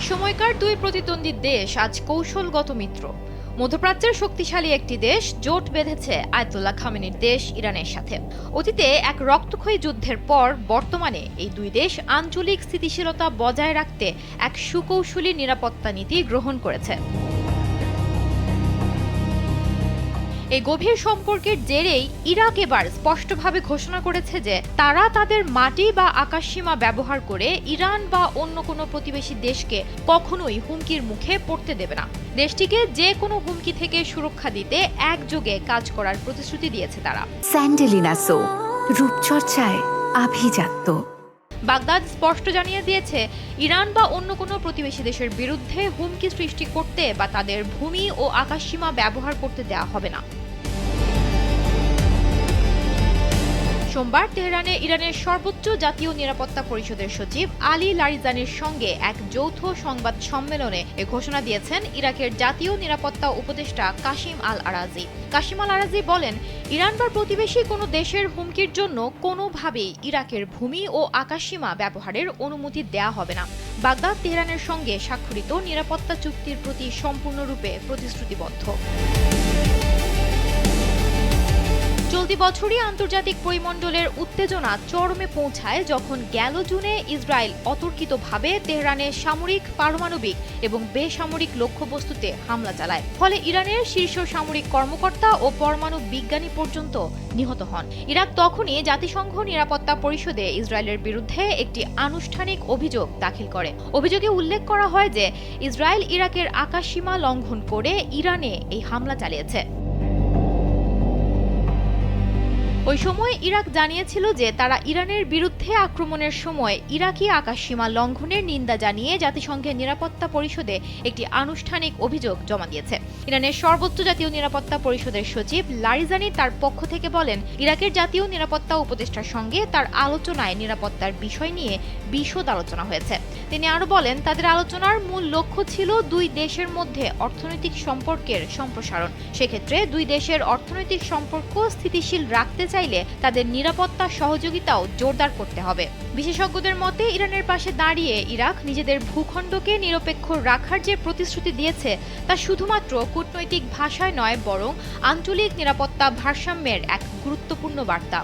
একসময়কার দুই প্রতিদ্বন্দ্বী দেশ আজ কৌশলগত মিত্র। মধ্যপ্রাচ্যের শক্তিশালী একটি দেশ জোট বেঁধেছে আয়াতুল্লাহ খামেনির দেশ ইরানের সাথে। অতীতে এক রক্তক্ষয়ী যুদ্ধের পর বর্তমানে এই দুই দেশ আঞ্চলিক স্থিতিশীলতা বজায় রাখতে এক সুকৌশলী নিরাপত্তা নীতি গ্রহণ করেছে। এই গভীর সম্পর্কের জেরেই ইরাক এবার স্পষ্টভাবে ঘোষণা করেছে যে তারা তাদের মাটি বা আকাশসীমা ব্যবহার করে ইরান বা অন্য কোনো প্রতিবেশী দেশকে কখনোই হুমকির মুখে পড়তে দেবে না। দেশটিকে যে কোনো হুমকি থেকে সুরক্ষা দিতে একযোগে কাজ করার প্রতিশ্রুতি দিয়েছে তারা। স্যান্ডেলিনা সো, রূপচর্চায় আভিজাত্য। বাগদাদ স্পষ্ট জানিয়ে দিয়েছে ইরান বা অন্য কোনো প্রতিবেশী দেশের বিরুদ্ধে হুমকি সৃষ্টি করতে বা তাদের ভূমি ও আকাশসীমা ব্যবহার করতে দেওয়া হবে না। সোমবার তেহরানে ইরানের সর্বোচ্চ জাতীয় নিরাপত্তা পরিষদের সচিব আলী লারিজানির সঙ্গে এক যৌথ সংবাদ সম্মেলনে এ ঘোষণা দিয়েছেন ইরাকের জাতীয় নিরাপত্তা উপদেষ্টা কাশিম আল আরাজি। কাশিম আল আরাজি বলেন, ইরান বা প্রতিবেশী কোনো দেশের হুমকির জন্য কোনোভাবেই ইরাকের ভূমি ও আকাশসীমা ব্যবহারের অনুমতি দেয়া হবে না। বাগদাদ তেহরানের সঙ্গে স্বাক্ষরিত নিরাপত্তা চুক্তির প্রতি সম্পূর্ণরূপে প্রতিশ্রুতিবদ্ধ। চলতি বছরই আন্তর্জাতিক পরিমণ্ডলের উত্তেজনা চরমে পৌঁছায় যখন গেল জুনে ইসরায়েল অতর্কিতভাবে তেহরানে সামরিক, পারমাণবিক এবং বেসামরিক লক্ষ্যবস্তুতে হামলা চালায়। ফলে ইরানের শীর্ষ সামরিক কর্মকর্তা ও পরমাণু বিজ্ঞানী পর্যন্ত নিহত হন। ইরাক তখনই জাতিসংঘ নিরাপত্তা পরিষদে ইসরায়েলের বিরুদ্ধে একটি আনুষ্ঠানিক অভিযোগ দাখিল করে। অভিযোগে উল্লেখ করা হয় যে ইসরায়েল ইরাকের আকাশসীমা লঙ্ঘন করে ইরানে এই হামলা চালিয়েছে। ওই সময় ইরাক জানিয়েছিল যে তারা ইরানের বিরুদ্ধে আক্রমণের সময় ইরাকি আকাশসীমা লঙ্ঘনের নিন্দা জানিয়ে জাতিসংঘের নিরাপত্তা পরিষদে একটি আনুষ্ঠানিক অভিযোগ জমা দিয়েছে। ইরানের সর্বোচ্চ জাতীয় নিরাপত্তা পরিষদের সচিব লারিজানি তার পক্ষ থেকে বলেন, ইরাকের জাতীয় নিরাপত্তা উপদেষ্টার সঙ্গে তার আলোচনায় নিরাপত্তার বিষয় নিয়ে বিশদ আলোচনা হয়েছে। তিনি আরও বলেন, তাদের আলোচনার মূল লক্ষ্য ছিল দুই দেশের মধ্যে অর্থনৈতিক সম্পর্কের সম্প্রসারণ। সেক্ষেত্রে দুই দেশের অর্থনৈতিক সম্পর্ক স্থিতিশীল রাখতে চাইলে তাদের নিরাপত্তা সহযোগিতাও জোরদার করতে হবে। বিশেষজ্ঞদের মতে ইরানের পাশে দাঁড়িয়ে ইরাক নিজেদের ভূখণ্ডকে নিরপেক্ষ রাখার যে প্রতিশ্রুতি দিয়েছে তা শুধুমাত্র কূটনৈতিক ভাষায় নয়, বরং আঞ্চলিক নিরাপত্তা ভারসাম্যের এক গুরুত্বপূর্ণ বার্তা।